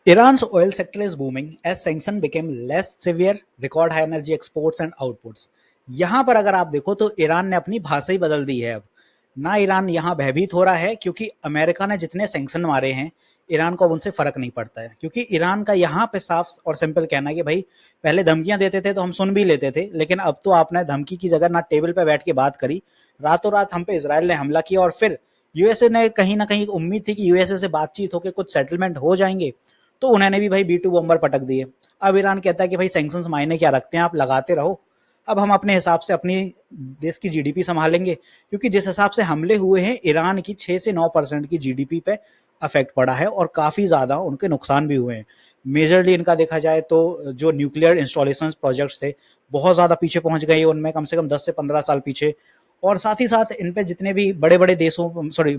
Iran's oil sector is booming as sanction became less severe, record high energy exports and outputs. यहाँ पर अगर आप देखो तो ईरान ने अपनी भाषा ही बदल दी है अब। ना ईरान यहाँ भयभीत हो रहा है क्योंकि अमेरिका ने जितने सैंक्शन मारे हैं ईरान को अब उनसे फर्क नहीं पड़ता है, क्योंकि ईरान का यहाँ पे साफ और सिंपल कहना है कि भाई पहले धमकियां देते थे तो हम सुन भी लेते थे, लेकिन अब तो आपने धमकी की जगह ना टेबल पे बैठ के बात करी, रातों रात हम पे इसराइल ने हमला किया और फिर यूएसए ने कहीं ना कहीं उम्मीद थी कि यूएसए से बातचीत होकर कुछ सेटलमेंट हो जाएंगे, तो उन्होंने भी भाई B2 बम्बर पटक दिए। अब ईरान कहता है कि भाई सैंक्शंस मायने क्या रखते हैं, आप लगाते रहो, अब हम अपने हिसाब से अपनी देश की जीडीपी संभालेंगे, क्योंकि जिस हिसाब से हमले हुए हैं ईरान की 6 से 9% की जीडीपी पे अफेक्ट पड़ा है और काफ़ी ज़्यादा उनके नुकसान भी हुए हैं। मेजरली इनका देखा जाए तो जो न्यूक्लियर इंस्टॉलेशन प्रोजेक्ट्स थे बहुत ज़्यादा पीछे पहुंच गए, उनमें कम से कम 10 से 15 साल पीछे। और साथ ही साथ इन पे जितने भी बड़े बड़े देशों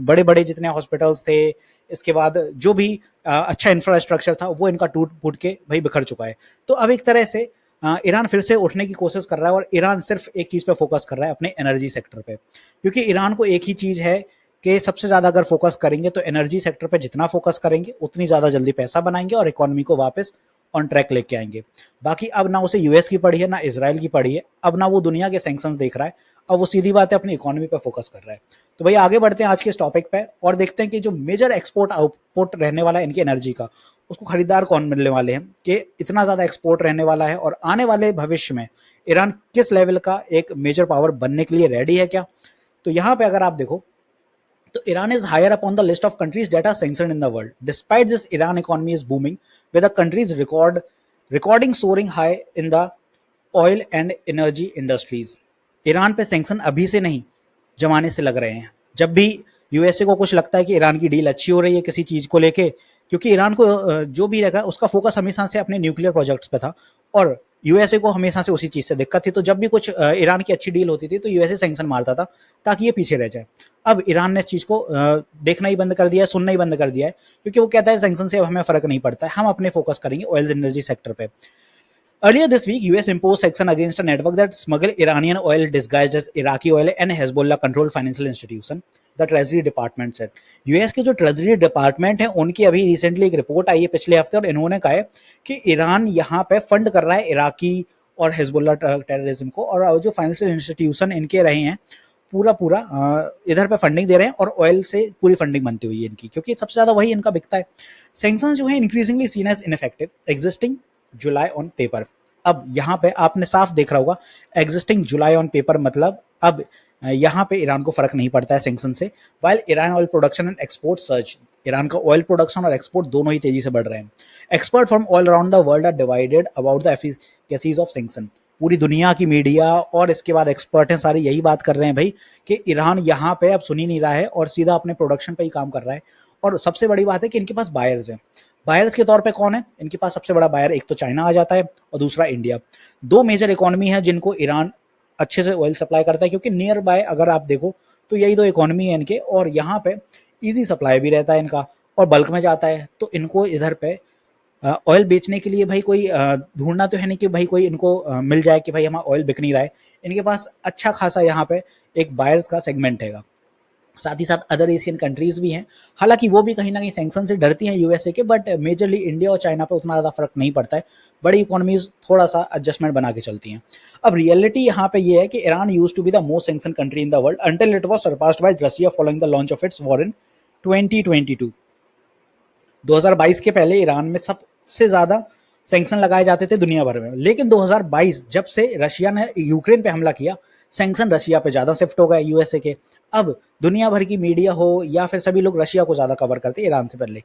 बड़े बड़े जितने हॉस्पिटल्स थे, इसके बाद जो भी अच्छा इंफ्रास्ट्रक्चर था वो इनका टूट फूट के भाई बिखर चुका है। तो अब एक तरह से ईरान फिर से उठने की कोशिश कर रहा है और ईरान सिर्फ एक चीज़ पे फोकस कर रहा है, अपने एनर्जी सेक्टर पे, क्योंकि ईरान को एक ही चीज़ है कि सबसे ज़्यादा अगर फोकस करेंगे तो एनर्जी सेक्टर पे जितना फोकस करेंगे उतनी ज़्यादा जल्दी पैसा बनाएंगे और इकोनॉमी को वापस ऑन ट्रैक लेके आएंगे। बाकी अब ना उसे यूएस की पड़ी है ना इसराइल की पड़ी है, अब ना वो दुनिया के सैंक्शंस देख रहा है, अब वो सीधी बात है अपनी इकोनॉमी पे फोकस कर रहा है। तो भाई आगे बढ़ते हैं आज के इस टॉपिक पे और देखते हैं कि जो मेजर एक्सपोर्ट आउटपुट रहने वाला है इनकी एनर्जी का, उसको खरीदार कौन मिलने वाले हैं, कि इतना ज़्यादा एक्सपोर्ट रहने वाला है और आने वाले भविष्य में ईरान किस लेवल का एक मेजर पावर बनने के लिए रेडी है क्या। तो यहाँ पे अगर आप देखो तो Iran is higher up on the list of countries that are sanctioned in the world. Despite this, Iran economy is booming, with the country's recording soaring high in the oil and energy industries. Iran पे sanction अभी से नहीं जमाने से लग रहे हैं। जब भी यूएसए को कुछ लगता है कि ईरान की डील अच्छी हो रही है किसी चीज़ को लेके, क्योंकि ईरान को जो भी रखा उसका फोकस हमेशा से अपने न्यूक्लियर प्रोजेक्ट्स पे था और यूएसए को हमेशा से उसी चीज़ से दिक्कत थी। तो जब भी कुछ ईरान की अच्छी डील होती थी तो यूएसए सैंक्शन मारता था ताकि ये पीछे रह जाए। अब ईरान ने इस चीज़ को देखना ही बंद कर दिया है, सुनना ही बंद कर दिया है, क्योंकि वो कहता है सैंक्शन से अब हमें फ़र्क नहीं पड़ता है, हम अपने फोकस करेंगे ऑयल एनर्जी सेक्टर पे। Earlier this week, US imposed sanction against a network that smuggled Iranian oil disguised as Iraqi oil and Hezbollah-controlled financial institution, the Treasury Department said. US के जो ट्रेजरी डिपार्टमेंट है उनकी अभी recently एक report आई है पिछले हफ्ते और इन्होंने कहा है कि ईरान यहाँ पे फंड कर रहा है इराकी और हिजबुल्ला टेररिज्म को, और जो फाइनेंशियल इंस्टीट्यूशन इनके रहे हैं पूरा पूरा इधर पे फंडिंग दे रहे हैं और ऑयल से पूरी फंडिंग बनती हुई है इनकी, क्योंकि सबसे ज़्यादा वही इनका बिकता है। सैंक्शंस जो है increasingly seen as ineffective existing July on paper. अब यहाँ पे आपने साफ देख रहा होगा एग्जिस्टिंग जुलाई ऑन पेपर मतलब अब यहाँ पे ईरान को फर्क नहीं पड़ता है सैंक्शन से। While Iran oil production and export surge, Iran का ऑयल प्रोडक्शन और एक्सपोर्ट दोनों ही तेजी से बढ़ रहे हैं। Expert from all around the world are divided about the efficacies of sanction. पूरी दुनिया की मीडिया और इसके बाद एक्सपर्ट हैं सारे यही बात कर रहे हैं भाई कि ईरान यहाँ पे अब सुन ही नहीं रहा है और सीधा अपने प्रोडक्शन पे ही काम कर रहा है। और सबसे बड़ी बात है कि इनके पास बायर्स हैं। बायर्स के तौर पे कौन है इनके पास? सबसे बड़ा बायर एक तो चाइना आ जाता है और दूसरा इंडिया। दो मेजर इकोनॉमी है जिनको ईरान अच्छे से ऑयल सप्लाई करता है, क्योंकि नियर बाय अगर आप देखो तो यही दो इकोनॉमी है इनके, और यहाँ पे इजी सप्लाई भी रहता है इनका और बल्क में जाता है। तो इनको इधर पे ऑयल बेचने के लिए भाई कोई ढूंढना तो है नहीं कि भाई कोई इनको मिल जाए कि भाई हमारा ऑयल बिक नहीं रहा है। इनके पास अच्छा खासा यहाँ पे एक बायर्स का सेगमेंट है। साथ ही साथ अदर एशियन कंट्रीज भी हैं, हालांकि वो भी कहीं ना कहीं सैंक्शन से डरती हैं यूएसए के, बट मेजरली इंडिया और चाइना पे उतना ज़्यादा फर्क नहीं पड़ता है। बड़ी इकोनॉमीज थोड़ा सा एडजस्टमेंट बना के चलती हैं। अब रियलिटी यहाँ पे ये है कि Iran used to be the most sanction country in the world until it was surpassed by Russia following the launch of its war in 2022। 2022 के पहले ईरान में सबसे ज़्यादा सैंक्शन लगाए जाते थे दुनिया भर में, लेकिन 2022 जब से रशिया ने यूक्रेन पे हमला किया सैंक्शन रशिया पे ज़्यादा शिफ्ट हो गए यूएसए के। अब दुनिया भर की मीडिया हो या फिर सभी लोग रशिया को ज़्यादा कवर करते ईरान से पहले।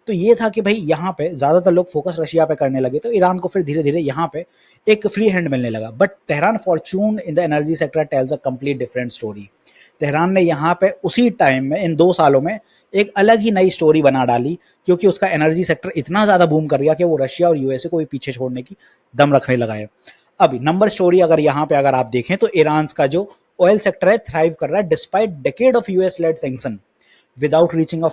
तो ये था कि भाई यहाँ पे ज़्यादातर लोग फोकस रशिया पे करने लगे, तो ईरान को फिर धीरे धीरे यहाँ पे एक फ्री हैंड मिलने लगा। But Tehran Fortune in the energy sector tales a complete different story. Tehran ने यहाँ पे उसी टाइम में इन 2 सालों में एक अलग ही नई स्टोरी बना डाली, क्योंकि उसका एनर्जी सेक्टर इतना ज़्यादा बूम कर गया कि वो रशिया और यूएसए को भी पीछे छोड़ने की दम रखने लगा है। अब नंबर स्टोरी अगर यहाँ पे अगर आप देखें तो ईरान का जो ऑयल सेक्टर है थ्राइव कर रहा है despite decade of US led sanction without reaching a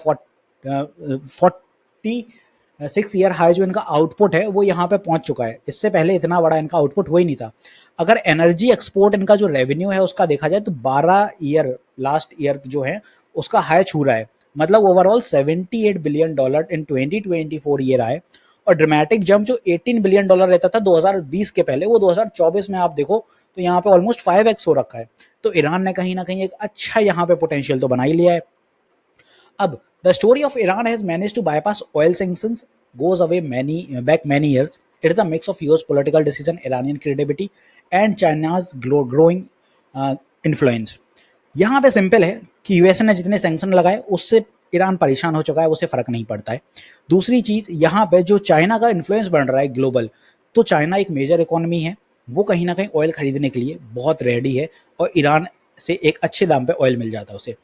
46 year high. जो इनका आउटपुट है वो यहाँ पे पहुंच चुका है, इससे पहले इतना बड़ा इनका आउटपुट हो ही नहीं था। अगर एनर्जी एक्सपोर्ट इनका जो रेवेन्यू है उसका देखा जाए तो 12 ईयर लास्ट ईयर जो है उसका हाई छू रहा है, मतलब ओवरऑल $78 बिलियन इन 2024 ईयर आए। और ड्रामेटिक जंप जो $18 बिलियन रहता था 2020 के पहले, वो 2024 में आप देखो तो यहाँ पे ऑलमोस्ट 5x हो रखा है। तो ईरान ने कहीं ना कहीं एक अच्छा यहाँ पे पोटेंशियल तो बना ही लिया है। अब the story of Iran has manage to bypass oil sanctions goes away many years. It is a mix of US political decision, Iranian credibility, and China's growing influence. यहाँ पे सिंपल है कि यूएसए ने जितने सैंक्शन लगाए उससे Iran परेशान हो चुका है, उससे फर्क नहीं पड़ता है। दूसरी चीज यहाँ पे जो चाइना का इन्फ्लुएंस बढ़ रहा है ग्लोबल, तो चाइना एक मेजर इकोनॉमी है, वो कहीं ना कहीं ऑयल खरीदने के लिए बहुत रेडी है और ईरान से एक अच्छे दाम पे ऑयल मिल जाता है उसे।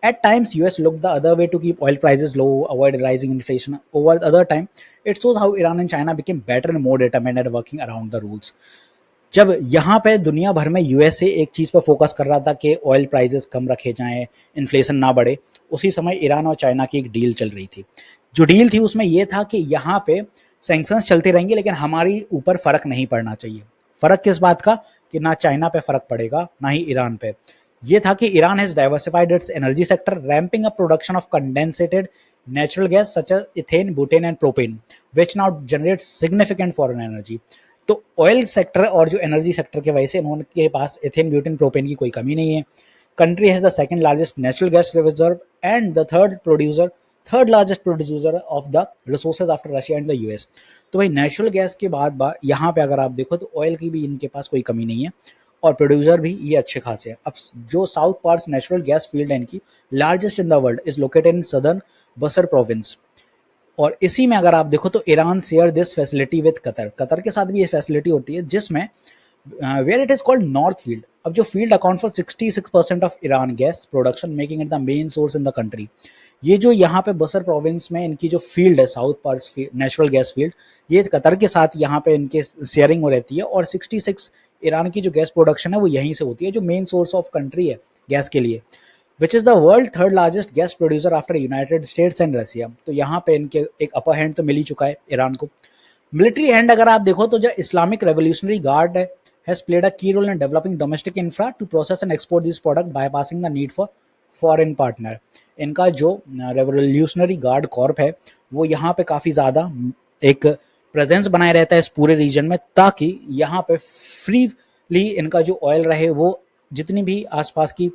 At times, US looked the other way to keep oil prices low, avoid rising inflation. Over the other time, it shows how Iran and China became better and more determined at working around the rules. जब यहाँ पे दुनिया भर में USA एक चीज़ पर focus कर रहा था कि ऑयल प्राइसेस कम रखे जाएं, इन्फ्लेशन ना बढ़े, उसी समय ईरान और चाइना की एक डील चल रही थी। जो डील थी उसमें यह था कि यहाँ पे सैंक्शंस चलते रहेंगे लेकिन हमारी ऊपर फर्क नहीं पड़ना चाहिए। फर्क किस बात का? कि ना चाइना पे फर्क पड़ेगा ना ही ईरान पे। ये था कि Iran has diversified its energy sector, ramping up production of condensated natural gas such as ethane, butane and propane, which now generates significant foreign energy. तो ऑयल सेक्टर और जो एनर्जी सेक्टर की वजह से उनके पास इथेन, ब्यूटेन, प्रोपेन की कोई कमी नहीं है। Country has the second largest natural gas reserve and the third largest producer of the resources after Russia and the US. तो भाई नेचुरल गैस के बाद यहाँ पे अगर आप देखो तो ऑयल की भी इनके पास कोई कमी नहीं है और प्रोड्यूसर भी ये अच्छे खासे हैं। अब जो south parts natural gas field है इनकी largest in the world is located in southern Bushehr province. और इसी में अगर आप देखो तो Iran share this facility with Qatar के साथ भी ये फैसिलिटी होती है जिसमें where it is called north field. अब जो field account for 66% of Iran gas production, making it the main source in the country. ये जो यहाँ पे बसर प्रोविंस में इनकी जो फील्ड है south parts natural gas field, ये कतर के साथ यहाँ पे इनके शेयरिंग हो रहती है और 66 ईरान की जो गैस प्रोडक्शन है वो यहीं से होती है जो मेन सोर्स ऑफ कंट्री है गैस के लिए, which is the world third largest gas producer after United states and Russia. तो यहाँ पे इनके एक अपर हैंड तो मिल ही चुका है ईरान को। मिलिट्री हैंड अगर आप देखो तो जो इस्लामिक रेवोल्यूशनरी गार्ड है has played a key role in developing domestic infra to process and export this product bypassing the need for foreign partner. इनका जो रेवोल्यूशनरी गार्ड कॉर्प है वो यहाँ पे काफ़ी ज़्यादा एक प्रेजेंस बनाए रहता है इस पूरे रीजन में, ताकि यहाँ पे फ्रीली इनका जो ऑयल रहे वो जितनी भी आसपास की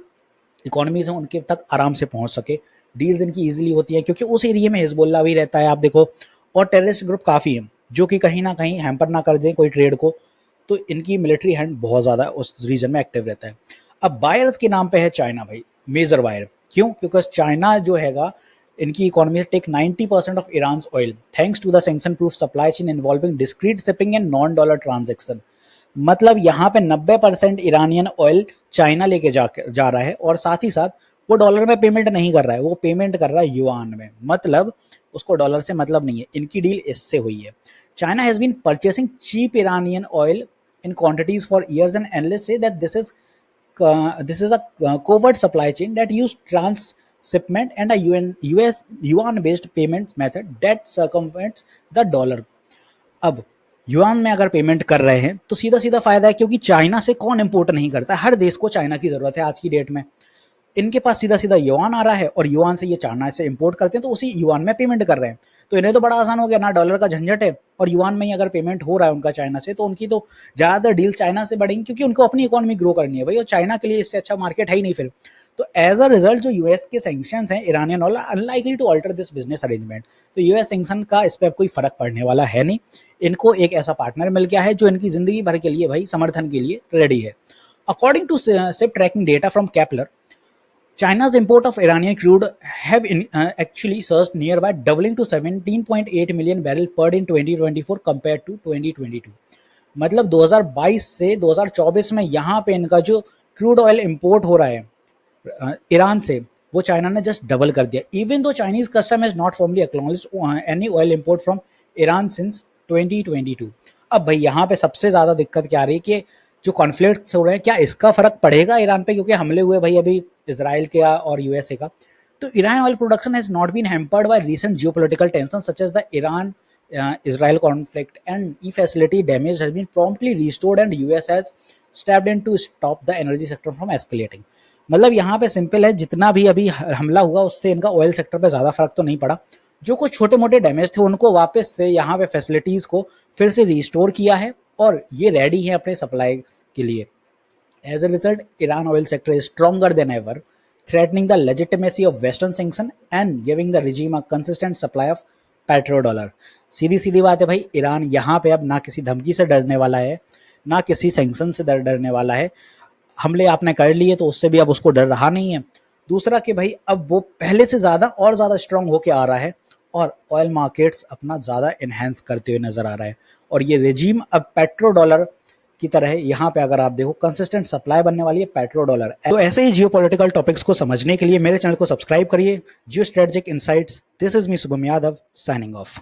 इकोनॉमीज हैं उनके तक आराम से पहुंच सके। डील्स इनकी ईजिली होती है क्योंकि उस एरिया में हिजबुल्ला भी रहता है आप देखो, और टेररिस्ट ग्रुप काफ़ी हैं जो कि कहीं ना कहीं हैम्पर ना कर दें कोई ट्रेड को, तो इनकी मिलिट्री हैंड बहुत ज़्यादा उस रीजन में एक्टिव रहता है। अब बायर्स के नाम पे है चाइना भाई, मेजर बायर। क्यों? क्योंकि चाइना जो हैगा इनकी economy take 90% of Iran oil thanks to the sanction proof supply chain involving discrete shipping and non dollar transaction. मतलब यहाँ पे 90% ईरानियन ऑयल चाइना लेके जा रहा है और साथ ही साथ वो डॉलर में पेमेंट नहीं कर रहा है, वो पेमेंट कर रहा है युआन में, मतलब उसको डॉलर से मतलब नहीं है। इनकी डील इससे हुई है। China has been purchasing cheap Iranian oil in quantities for years and analyst say that this is a covert supply chain that use transshipment and a US yuan based payment method that circumvents the dollar। अब yuan में अगर payment कर रहे हैं तो सीधा सीधा फायदा है क्योंकि चाइना से कौन इंपोर्ट नहीं करता, हर देश को चाइना की जरूरत है आज की डेट में। इनके पास सीधा सीधा युआन आ रहा है और युआन से ये चाइना से इंपोर्ट करते हैं तो उसी युआन में पेमेंट कर रहे हैं। तो इन्हें तो बड़ा आसान हो गया, ना डॉलर का झंझट है और युआन में ही अगर पेमेंट हो रहा है उनका चाइना से, तो उनकी तो ज़्यादातर डील चाइना से बढ़ेंगी क्योंकि उनको अपनी इकोनॉमी ग्रो करनी है भाई, और चाइना के लिए इससे अच्छा मार्केट है ही नहीं फिर। तो एज अ रिजल्ट जो यूएस के सैंक्शंस हैं Iranian oil unlikely to alter this business arrangement. तो यूएस सैंक्शन का इस पर कोई फर्क पड़ने वाला है नहीं। इनको एक ऐसा पार्टनर मिल गया है जो इनकी जिंदगी भर के लिए भाई समर्थन के लिए रेडी है। According to ship tracking data from Kpler, China's import of Iranian crude have actually surged nearby, doubling to 17.8 million barrel per day in 2024 compared to 2022। मतलब 2022 से 2024 में यहाँ पे इनका जो क्रूड ऑयल इंपोर्ट हो रहा है ईरान से, वो चाइना ने जस्ट डबल कर दिया। Even though Chinese custom has not formally acknowledged any oil import from Iran since 2022। अब भाई यहाँ पे सबसे ज़्यादा दिक्कत क्या आ रही है कि जो कॉन्फ्लिक्ट्स हो रहे हैं क्या इसका फर्क पड़ेगा ईरान पे, क्योंकि हमले हुए भाई अभी इजराइल के और यूएसए का। तो Iran oil production has not been hampered by recent geopolitical tension such as the Iran Israel conflict and e-facility damage has been promptly restored and US has stepped in to stop the energy sector from escalating। मतलब यहाँ पे simple है, जितना भी अभी हमला हुआ उससे इनका ऑयल सेक्टर पे ज़्यादा फर्क तो नहीं पड़ा। जो कुछ छोटे मोटे डैमेज थे उनको वापस से यहाँ पे फैसिलिटीज़ को फिर से रिस्टोर किया है और ये रेडी है अपने सप्लाई के लिए। As a result, Iran oil sector is stronger than ever, threatening the legitimacy of Western sanction and giving the regime a consistent supply of petrodollar. सीधी सीधी बात है भाई, ईरान यहाँ पे अब ना किसी धमकी से डरने वाला है, ना किसी सैंक्शन से डरने वाला है। हमले आपने कर लिए तो उससे भी अब उसको डर रहा नहीं है। दूसरा कि भाई अब वो पहले से ज़्यादा और ज़्यादा स्ट्रांग होके आ रहा है और ऑयल मार्केट्स अपना ज़्यादा इन्हेंस करते हुए नज़र आ रहा है और ये रेजिम अब पेट्रो डॉलर की तरह है। यहाँ पे अगर आप देखो कंसिस्टेंट सप्लाई बनने वाली है पेट्रो डॉलर। तो ऐसे ही जियोपॉलिटिकल टॉपिक्स को समझने के लिए मेरे चैनल को सब्सक्राइब करिए, geo strategic insights. This is me Shubham Yadav signing off.